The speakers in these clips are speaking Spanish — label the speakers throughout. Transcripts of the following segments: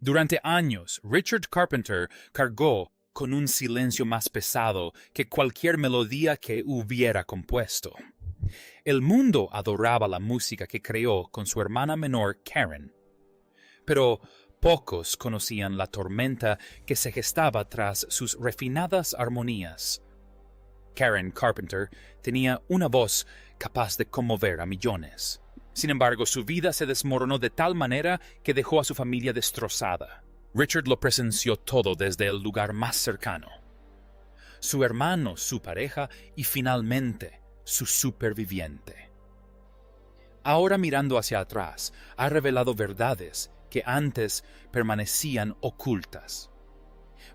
Speaker 1: Durante años, Richard Carpenter cargó con un silencio más pesado que cualquier melodía que hubiera compuesto. El mundo adoraba la música que creó con su hermana menor Karen, pero pocos conocían la tormenta que se gestaba tras sus refinadas armonías. Karen Carpenter tenía una voz capaz de conmover a millones. Sin embargo, su vida se desmoronó de tal manera que dejó a su familia destrozada. Richard lo presenció todo desde el lugar más cercano. Su hermano, su pareja y finalmente su superviviente. Ahora mirando hacia atrás, ha revelado verdades que antes permanecían ocultas.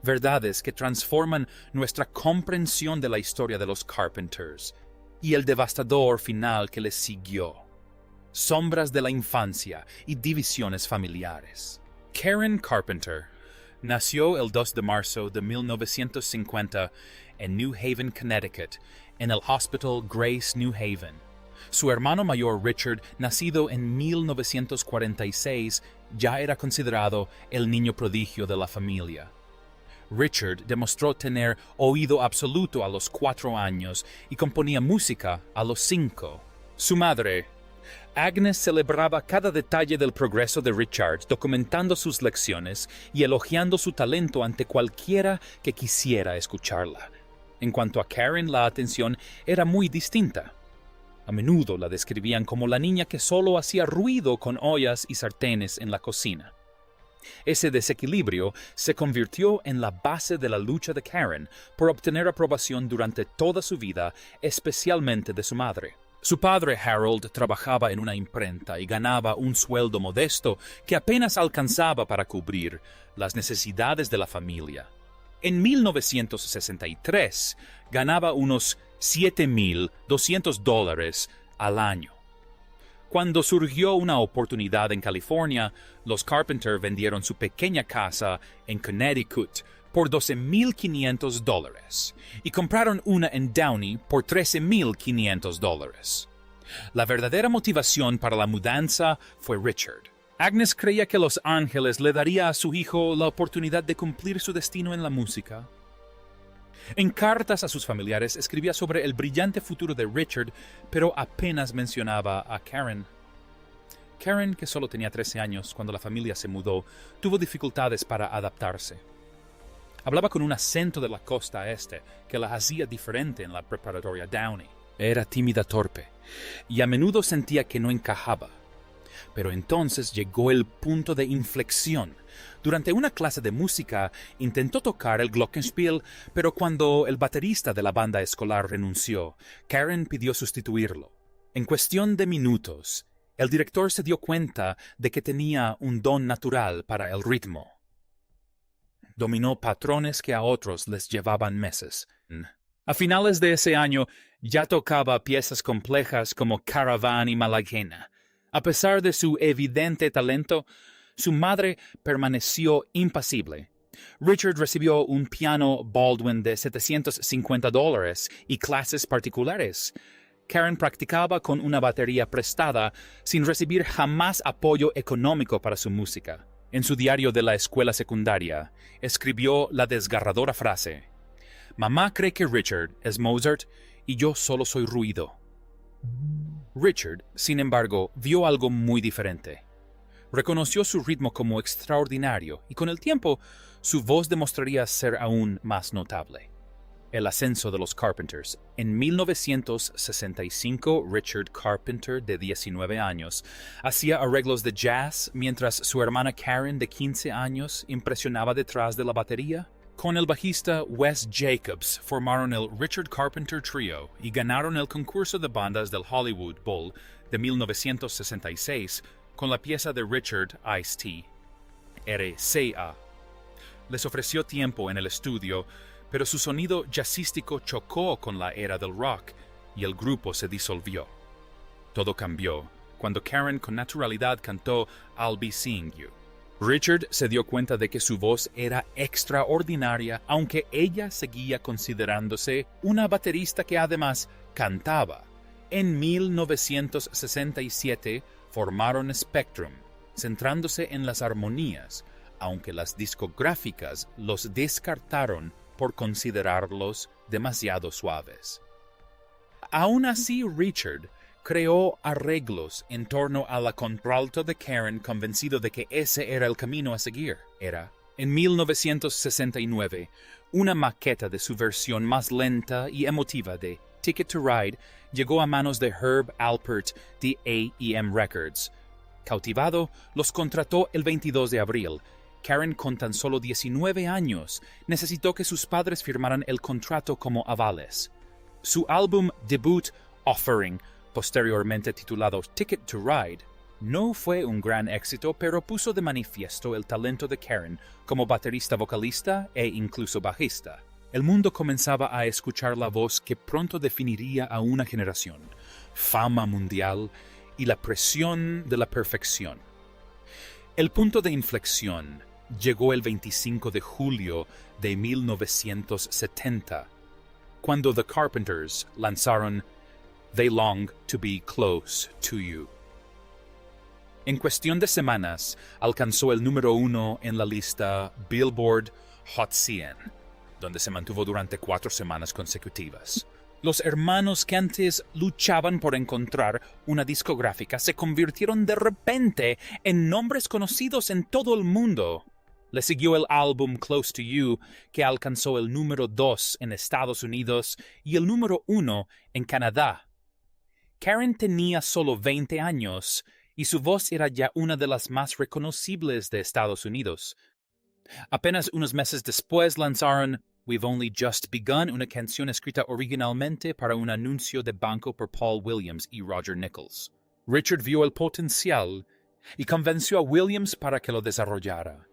Speaker 1: Verdades que transforman nuestra comprensión de la historia de los Carpenters y el devastador final que les siguió. Sombras de la infancia y divisiones familiares. Karen Carpenter nació el 2 de marzo de 1950 en New Haven, Connecticut, en el Hospital Grace New Haven. Su hermano mayor Richard, nacido en 1946, ya era considerado el niño prodigio de la familia. Richard demostró tener oído absoluto a los 4 años y componía música a los 5. Su madre, Agnes, celebraba cada detalle del progreso de Richard, documentando sus lecciones y elogiando su talento ante cualquiera que quisiera escucharla. En cuanto a Karen, la atención era muy distinta. A menudo la describían como la niña que solo hacía ruido con ollas y sartenes en la cocina. Ese desequilibrio se convirtió en la base de la lucha de Karen por obtener aprobación durante toda su vida, especialmente de su madre. Su padre Harold trabajaba en una imprenta y ganaba un sueldo modesto que apenas alcanzaba para cubrir las necesidades de la familia. En 1963 ganaba unos $7,200 al año. Cuando surgió una oportunidad en California, los Carpenter vendieron su pequeña casa en Connecticut por $12,500 y compraron una en Downey por $13,500. La verdadera motivación para la mudanza fue Richard. Agnes creía que Los Ángeles le daría a su hijo la oportunidad de cumplir su destino en la música. En cartas a sus familiares escribía sobre el brillante futuro de Richard, pero apenas mencionaba a Karen. Karen, que solo tenía 13 años cuando la familia se mudó, tuvo dificultades para adaptarse. Hablaba con un acento de la costa este que la hacía diferente en la preparatoria Downey. Era tímida, torpe, y a menudo sentía que no encajaba. Pero entonces llegó el punto de inflexión. Durante una clase de música intentó tocar el glockenspiel, pero cuando el baterista de la banda escolar renunció, Karen pidió sustituirlo. En cuestión de minutos, el director se dio cuenta de que tenía un don natural para el ritmo. Dominó patrones que a otros les llevaban meses. A finales de ese año ya tocaba piezas complejas como Caravan y Malaguena. A pesar de su evidente talento, su madre permaneció impasible. Richard recibió un piano Baldwin de $750 y clases particulares. Karen practicaba con una batería prestada sin recibir jamás apoyo económico para su música. En su diario de la escuela secundaria, escribió la desgarradora frase: «Mamá cree que Richard es Mozart y yo solo soy ruido». Richard, sin embargo, vio algo muy diferente. Reconoció su ritmo como extraordinario y con el tiempo su voz demostraría ser aún más notable. El ascenso de los Carpenters. En 1965, Richard Carpenter, de 19 años, hacía arreglos de jazz mientras su hermana Karen, de 15 años, impresionaba detrás de la batería. Con el bajista Wes Jacobs formaron el Richard Carpenter Trio y ganaron el concurso de bandas del Hollywood Bowl de 1966 con la pieza de Richard Ice-T, RCA. Les ofreció tiempo en el estudio, pero su sonido jazzístico chocó con la era del rock y el grupo se disolvió. Todo cambió cuando Karen con naturalidad cantó I'll Be Seeing You. Richard se dio cuenta de que su voz era extraordinaria, aunque ella seguía considerándose una baterista que además cantaba. En 1967 formaron Spectrum, centrándose en las armonías, aunque las discográficas los descartaron por considerarlos demasiado suaves. Aún así, Richard creó arreglos en torno a la contralto de Karen, convencido de que ese era el camino a seguir. En 1969, una maqueta de su versión más lenta y emotiva de Ticket to Ride llegó a manos de Herb Alpert de A&M Records. Cautivado, los contrató el 22 de abril. Karen, con tan solo 19 años, necesitó que sus padres firmaran el contrato como avales. Su álbum debut, Offering, posteriormente titulado Ticket to Ride, no fue un gran éxito, pero puso de manifiesto el talento de Karen como baterista, vocalista e incluso bajista. El mundo comenzaba a escuchar la voz que pronto definiría a una generación, fama mundial y la presión de la perfección. El punto de inflexión llegó el 25 de julio de 1970, cuando The Carpenters lanzaron They Long to Be Close to You. En cuestión de semanas, alcanzó el número 1 en la lista Billboard Hot 100, donde se mantuvo durante 4 semanas consecutivas. Los hermanos que antes luchaban por encontrar una discográfica se convirtieron de repente en nombres conocidos en todo el mundo. Le siguió el álbum Close to You, que alcanzó el número 2 en Estados Unidos y el número 1 en Canadá. Karen tenía solo 20 años y su voz era ya una de las más reconocibles de Estados Unidos. Apenas unos meses después lanzaron We've Only Just Begun, una canción escrita originalmente para un anuncio de banco por Paul Williams y Roger Nichols. Richard vio el potencial y convenció a Williams para que lo desarrollara.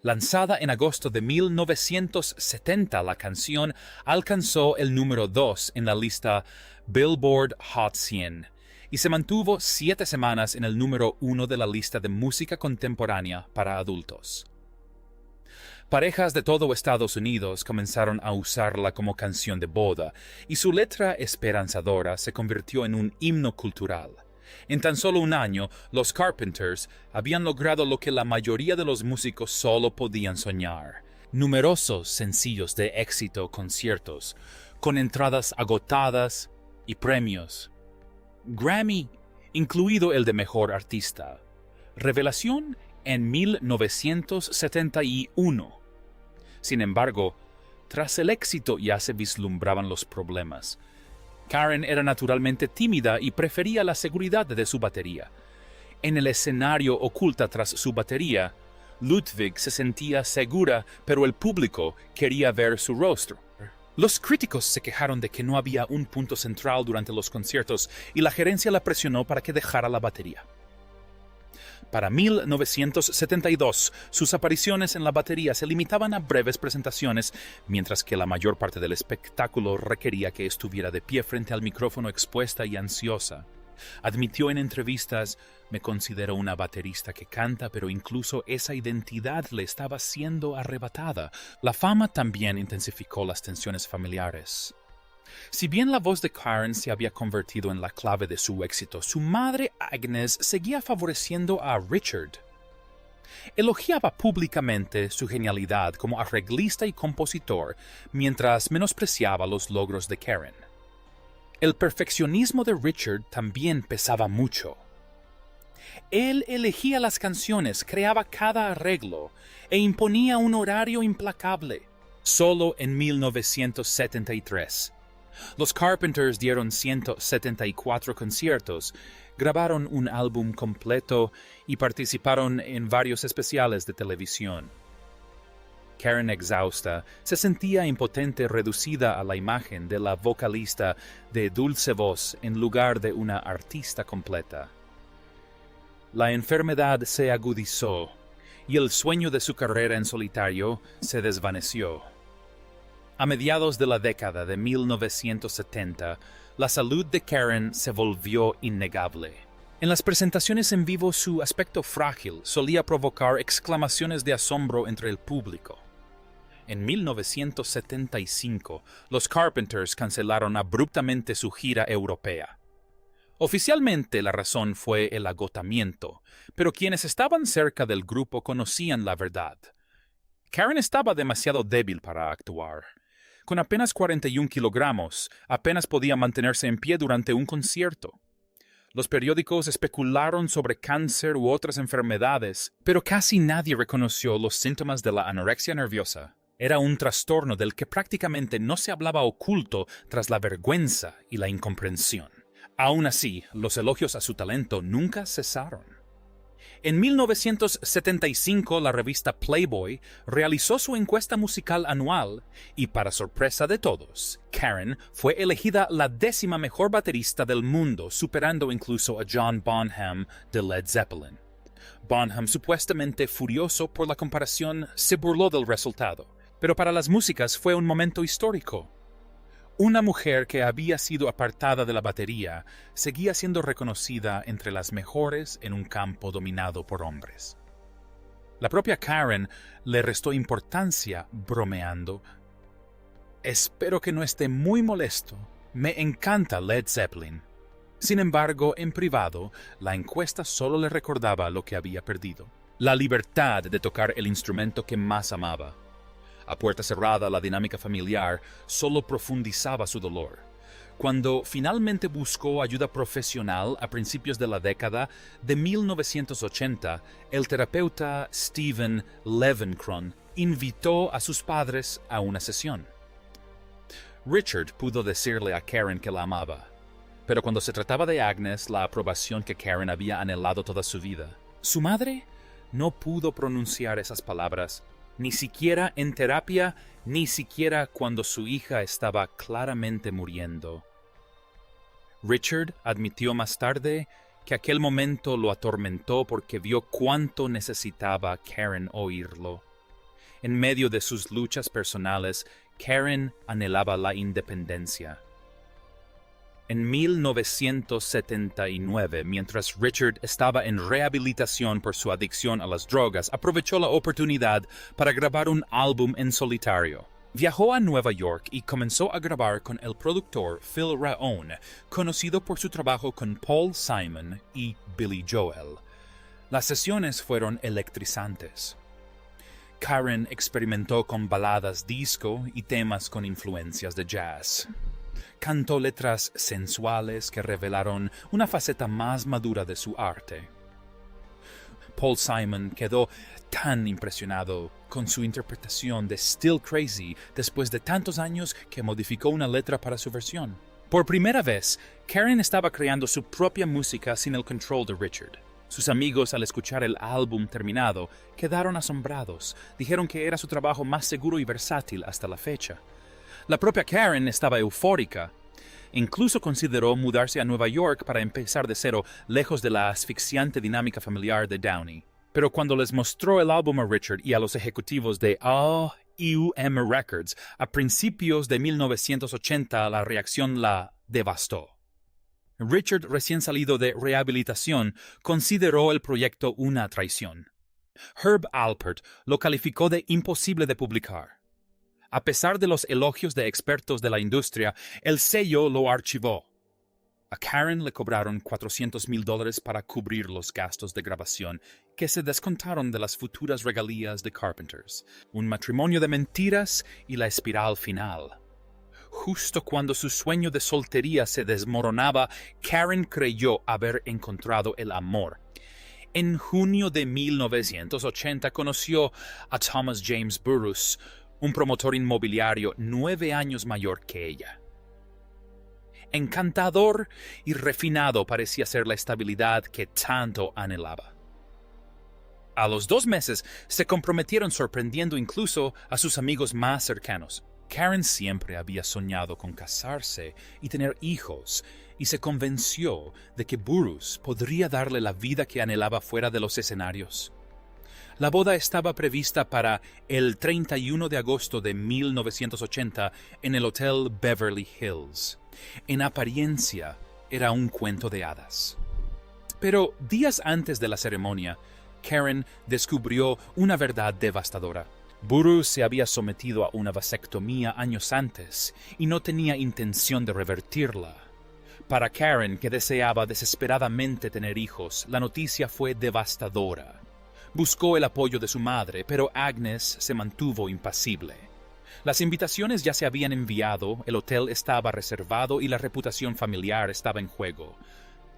Speaker 1: Lanzada en agosto de 1970, la canción alcanzó el número 2 en la lista Billboard Hot 100 y se mantuvo 7 semanas en el número 1 de la lista de música contemporánea para adultos. Parejas de todo Estados Unidos comenzaron a usarla como canción de boda, y su letra esperanzadora se convirtió en un himno cultural. En tan solo un año, los Carpenters habían logrado lo que la mayoría de los músicos solo podían soñar: numerosos sencillos de éxito, conciertos, con entradas agotadas y premios Grammy, incluido el de Mejor Artista. Revelación en 1971. Sin embargo, tras el éxito ya se vislumbraban los problemas. Karen era naturalmente tímida y prefería la seguridad de su batería. En el escenario oculta tras su batería, Ludwig se sentía segura, pero el público quería ver su rostro. Los críticos se quejaron de que no había un punto central durante los conciertos y la gerencia la presionó para que dejara la batería. Para 1972, sus apariciones en la batería se limitaban a breves presentaciones, mientras que la mayor parte del espectáculo requería que estuviera de pie frente al micrófono, expuesta y ansiosa. Admitió en entrevistas: me considero una baterista que canta, pero incluso esa identidad le estaba siendo arrebatada. La fama también intensificó las tensiones familiares. Si bien la voz de Karen se había convertido en la clave de su éxito, su madre Agnes seguía favoreciendo a Richard. Elogiaba públicamente su genialidad como arreglista y compositor, mientras menospreciaba los logros de Karen. El perfeccionismo de Richard también pesaba mucho. Él elegía las canciones, creaba cada arreglo e imponía un horario implacable. Solo en 1973, los Carpenters dieron 174 conciertos, grabaron un álbum completo y participaron en varios especiales de televisión. Karen, exhausta, se sentía impotente, reducida a la imagen de la vocalista de dulce voz en lugar de una artista completa. La enfermedad se agudizó y el sueño de su carrera en solitario se desvaneció. A mediados de la década de 1970, la salud de Karen se volvió innegable. En las presentaciones en vivo, su aspecto frágil solía provocar exclamaciones de asombro entre el público. En 1975, los Carpenters cancelaron abruptamente su gira europea. Oficialmente la razón fue el agotamiento, pero quienes estaban cerca del grupo conocían la verdad. Karen estaba demasiado débil para actuar. Con apenas 41 kilogramos, apenas podía mantenerse en pie durante un concierto. Los periódicos especularon sobre cáncer u otras enfermedades, pero casi nadie reconoció los síntomas de la anorexia nerviosa. Era un trastorno del que prácticamente no se hablaba oculto tras la vergüenza y la incomprensión. Aún así, los elogios a su talento nunca cesaron. En 1975, la revista Playboy realizó su encuesta musical anual y, para sorpresa de todos, Karen fue elegida la 10ª mejor baterista del mundo, superando incluso a John Bonham de Led Zeppelin. Bonham, supuestamente furioso por la comparación, se burló del resultado, pero para las músicas fue un momento histórico. Una mujer que había sido apartada de la batería seguía siendo reconocida entre las mejores en un campo dominado por hombres. La propia Karen le restó importancia bromeando. Espero que no esté muy molesto. Me encanta Led Zeppelin. Sin embargo, en privado, la encuesta solo le recordaba lo que había perdido: la libertad de tocar el instrumento que más amaba. A puerta cerrada, la dinámica familiar solo profundizaba su dolor. Cuando finalmente buscó ayuda profesional a principios de la década de 1980, el terapeuta Steven Levenkron invitó a sus padres a una sesión. Richard pudo decirle a Karen que la amaba, pero cuando se trataba de Agnes, la aprobación que Karen había anhelado toda su vida, su madre no pudo pronunciar esas palabras, ni siquiera en terapia, ni siquiera cuando su hija estaba claramente muriendo. Richard admitió más tarde que aquel momento lo atormentó porque vio cuánto necesitaba Karen oírlo. En medio de sus luchas personales, Karen anhelaba la independencia. En 1979, mientras Richard estaba en rehabilitación por su adicción a las drogas, aprovechó la oportunidad para grabar un álbum en solitario. Viajó a Nueva York y comenzó a grabar con el productor Phil Raon, conocido por su trabajo con Paul Simon y Billy Joel. Las sesiones fueron electrizantes. Karen experimentó con baladas disco y temas con influencias de jazz. Cantó letras sensuales que revelaron una faceta más madura de su arte. Paul Simon quedó tan impresionado con su interpretación de Still Crazy después de tantos años que modificó una letra para su versión. Por primera vez, Karen estaba creando su propia música sin el control de Richard. Sus amigos, al escuchar el álbum terminado, quedaron asombrados. Dijeron que era su trabajo más seguro y versátil hasta la fecha. La propia Karen estaba eufórica. Incluso consideró mudarse a Nueva York para empezar de cero, lejos de la asfixiante dinámica familiar de Downey. Pero cuando les mostró el álbum a Richard y a los ejecutivos de AUM Records a principios de 1980, la reacción la devastó. Richard, recién salido de rehabilitación, consideró el proyecto una traición. Herb Alpert lo calificó de imposible de publicar. A pesar de los elogios de expertos de la industria, el sello lo archivó. A Karen le cobraron $400,000 para cubrir los gastos de grabación, que se descontaron de las futuras regalías de Carpenters. Un matrimonio de mentiras y la espiral final. Justo cuando su sueño de soltería se desmoronaba, Karen creyó haber encontrado el amor. En junio de 1980 conoció a Thomas James Burrus, un promotor inmobiliario 9 años mayor que ella. Encantador y refinado parecía ser la estabilidad que tanto anhelaba. A los 2 meses se comprometieron, sorprendiendo incluso a sus amigos más cercanos. Karen siempre había soñado con casarse y tener hijos, y se convenció de que Burrus podría darle la vida que anhelaba fuera de los escenarios. La boda estaba prevista para el 31 de agosto de 1980 en el Hotel Beverly Hills. En apariencia, era un cuento de hadas. Pero días antes de la ceremonia, Karen descubrió una verdad devastadora. Burrus se había sometido a una vasectomía años antes y no tenía intención de revertirla. Para Karen, que deseaba desesperadamente tener hijos, la noticia fue devastadora. Buscó el apoyo de su madre, pero Agnes se mantuvo impasible. Las invitaciones ya se habían enviado, el hotel estaba reservado y la reputación familiar estaba en juego.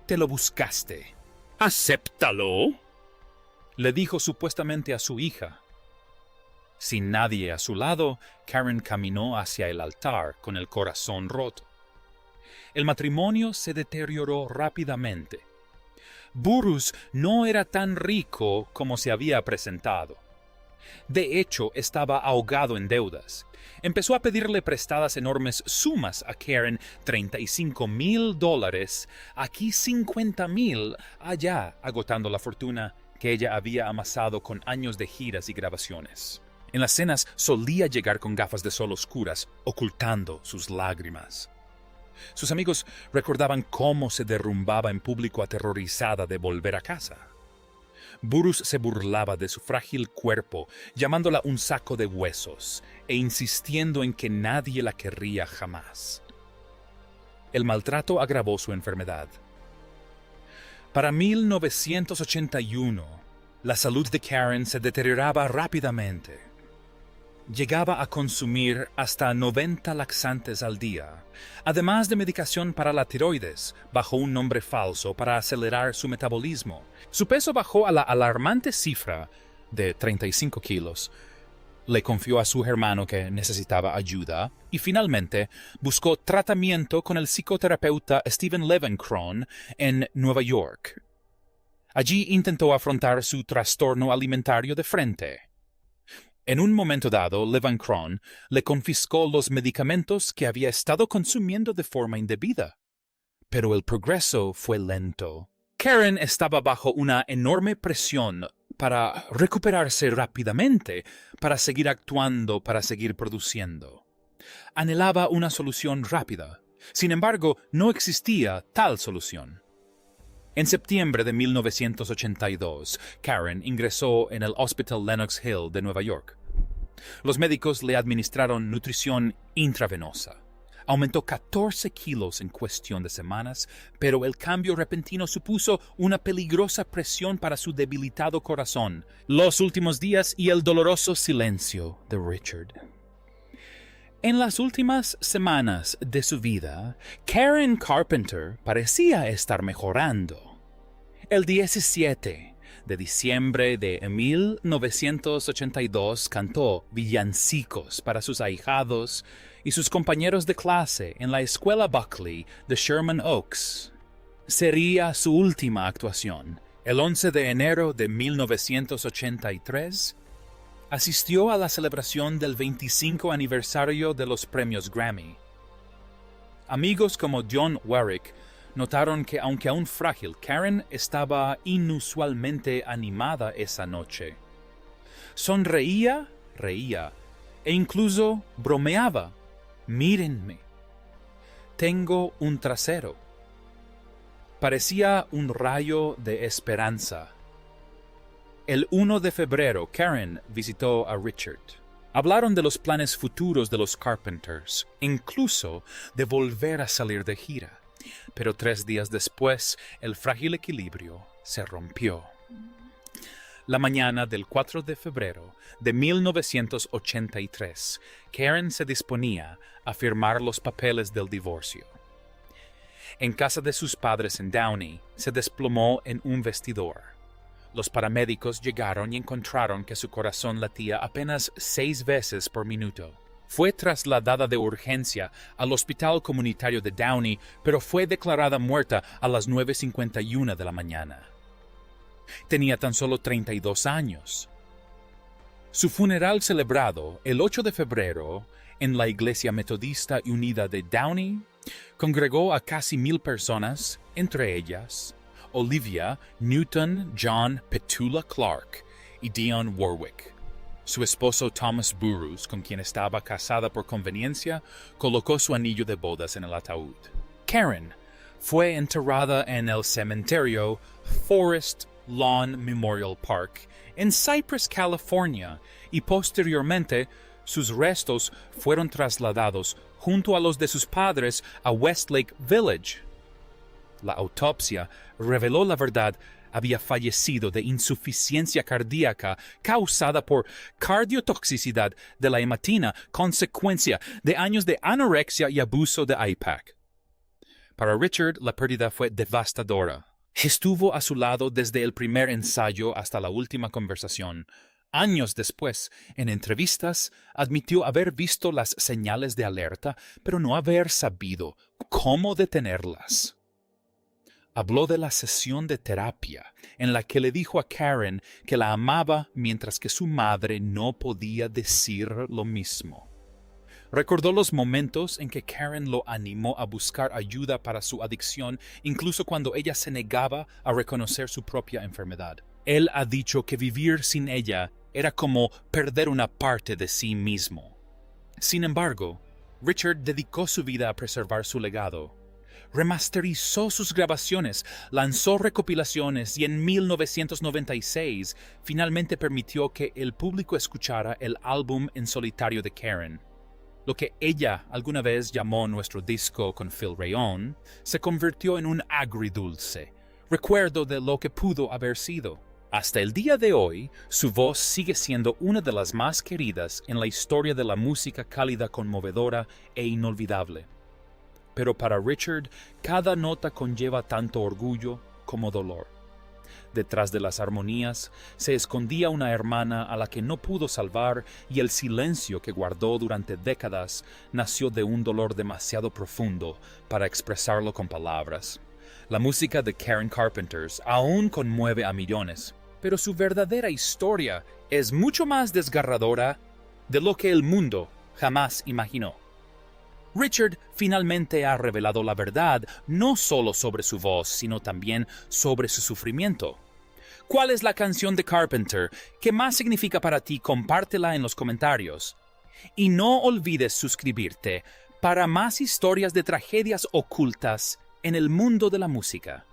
Speaker 1: «Te lo buscaste».
Speaker 2: «¿Acéptalo?»,
Speaker 1: le dijo supuestamente a su hija. Sin nadie a su lado, Karen caminó hacia el altar con el corazón roto. El matrimonio se deterioró rápidamente. Burrus no era tan rico como se había presentado. De hecho, estaba ahogado en deudas. Empezó a pedirle prestadas enormes sumas a Karen, $35,000, aquí $50,000, allá, agotando la fortuna que ella había amasado con años de giras y grabaciones. En las cenas solía llegar con gafas de sol oscuras, ocultando sus lágrimas. Sus amigos recordaban cómo se derrumbaba en público aterrorizada de volver a casa. Burrus se burlaba de su frágil cuerpo, llamándola un saco de huesos e insistiendo en que nadie la querría jamás. El maltrato agravó su enfermedad. Para 1981, la salud de Karen se deterioraba rápidamente. Llegaba a consumir hasta 90 laxantes al día, además de medicación para la tiroides, bajo un nombre falso para acelerar su metabolismo. Su peso bajó a la alarmante cifra de 35 kilos. Le confió a su hermano que necesitaba ayuda y finalmente buscó tratamiento con el psicoterapeuta Stephen Levenkron en Nueva York. Allí intentó afrontar su trastorno alimentario de frente. En un momento dado, Levenkron le confiscó los medicamentos que había estado consumiendo de forma indebida. Pero el progreso fue lento. Karen estaba bajo una enorme presión para recuperarse rápidamente, para seguir actuando, para seguir produciendo. Anhelaba una solución rápida. Sin embargo, no existía tal solución. En septiembre de 1982, Karen ingresó en el Hospital Lenox Hill de Nueva York. Los médicos le administraron nutrición intravenosa. Aumentó 14 kilos en cuestión de semanas, pero el cambio repentino supuso una peligrosa presión para su debilitado corazón, los últimos días y el doloroso silencio de Richard. En las últimas semanas de su vida, Karen Carpenter parecía estar mejorando. El 17 de diciembre de 1982 cantó villancicos para sus ahijados y sus compañeros de clase en la escuela Buckley de Sherman Oaks. Sería su última actuación. El 11 de enero de 1983, asistió a la celebración del 25 aniversario de los premios Grammy. Amigos como John Warwick notaron que, aunque aún frágil, Karen estaba inusualmente animada esa noche. Sonreía, reía e incluso bromeaba. «Mírenme. Tengo un trasero». Parecía un rayo de esperanza. El 1 de febrero, Karen visitó a Richard. Hablaron de los planes futuros de los Carpenters, incluso de volver a salir de gira. Pero 3 días después, el frágil equilibrio se rompió. La mañana del 4 de febrero de 1983, Karen se disponía a firmar los papeles del divorcio. En casa de sus padres en Downey, se desplomó en un vestidor. Los paramédicos llegaron y encontraron que su corazón latía apenas 6 veces por minuto. Fue trasladada de urgencia al Hospital Comunitario de Downey, pero fue declarada muerta a las 9:51 de la mañana. Tenía tan solo 32 años. Su funeral, celebrado el 8 de febrero en la Iglesia Metodista Unida de Downey, congregó a casi 1,000 personas, entre ellas Olivia Newton-John Petula Clark y Dionne Warwick. Su esposo Thomas Burrus, con quien estaba casada por conveniencia, colocó su anillo de bodas en el ataúd. Karen fue enterrada en el cementerio Forest Lawn Memorial Park en Cypress, California, y posteriormente sus restos fueron trasladados junto a los de sus padres a Westlake Village, La autopsia reveló la verdad. Había fallecido de insuficiencia cardíaca causada por cardiotoxicidad de la hematina, consecuencia de años de anorexia y abuso de IPAC. Para Richard, la pérdida fue devastadora. Estuvo a su lado desde el primer ensayo hasta la última conversación. Años después, en entrevistas, admitió haber visto las señales de alerta, pero no haber sabido cómo detenerlas. Habló de la sesión de terapia, en la que le dijo a Karen que la amaba mientras que su madre no podía decir lo mismo. Recordó los momentos en que Karen lo animó a buscar ayuda para su adicción, incluso cuando ella se negaba a reconocer su propia enfermedad. Él ha dicho que vivir sin ella era como perder una parte de sí mismo. Sin embargo, Richard dedicó su vida a preservar su legado. Remasterizó sus grabaciones, lanzó recopilaciones y en 1996 finalmente permitió que el público escuchara el álbum en solitario de Karen. Lo que ella alguna vez llamó nuestro disco con Phil Rayon, se convirtió en un agridulce, recuerdo de lo que pudo haber sido. Hasta el día de hoy, su voz sigue siendo una de las más queridas en la historia de la música cálida, conmovedora e inolvidable. Pero para Richard, cada nota conlleva tanto orgullo como dolor. Detrás de las armonías se escondía una hermana a la que no pudo salvar, y el silencio que guardó durante décadas nació de un dolor demasiado profundo para expresarlo con palabras. La música de Karen Carpenter aún conmueve a millones, pero su verdadera historia es mucho más desgarradora de lo que el mundo jamás imaginó. Richard finalmente ha revelado la verdad no solo sobre su voz, sino también sobre su sufrimiento. ¿Cuál es la canción de Carpenter que más significa para ti? Compártela en los comentarios. Y no olvides suscribirte para más historias de tragedias ocultas en el mundo de la música.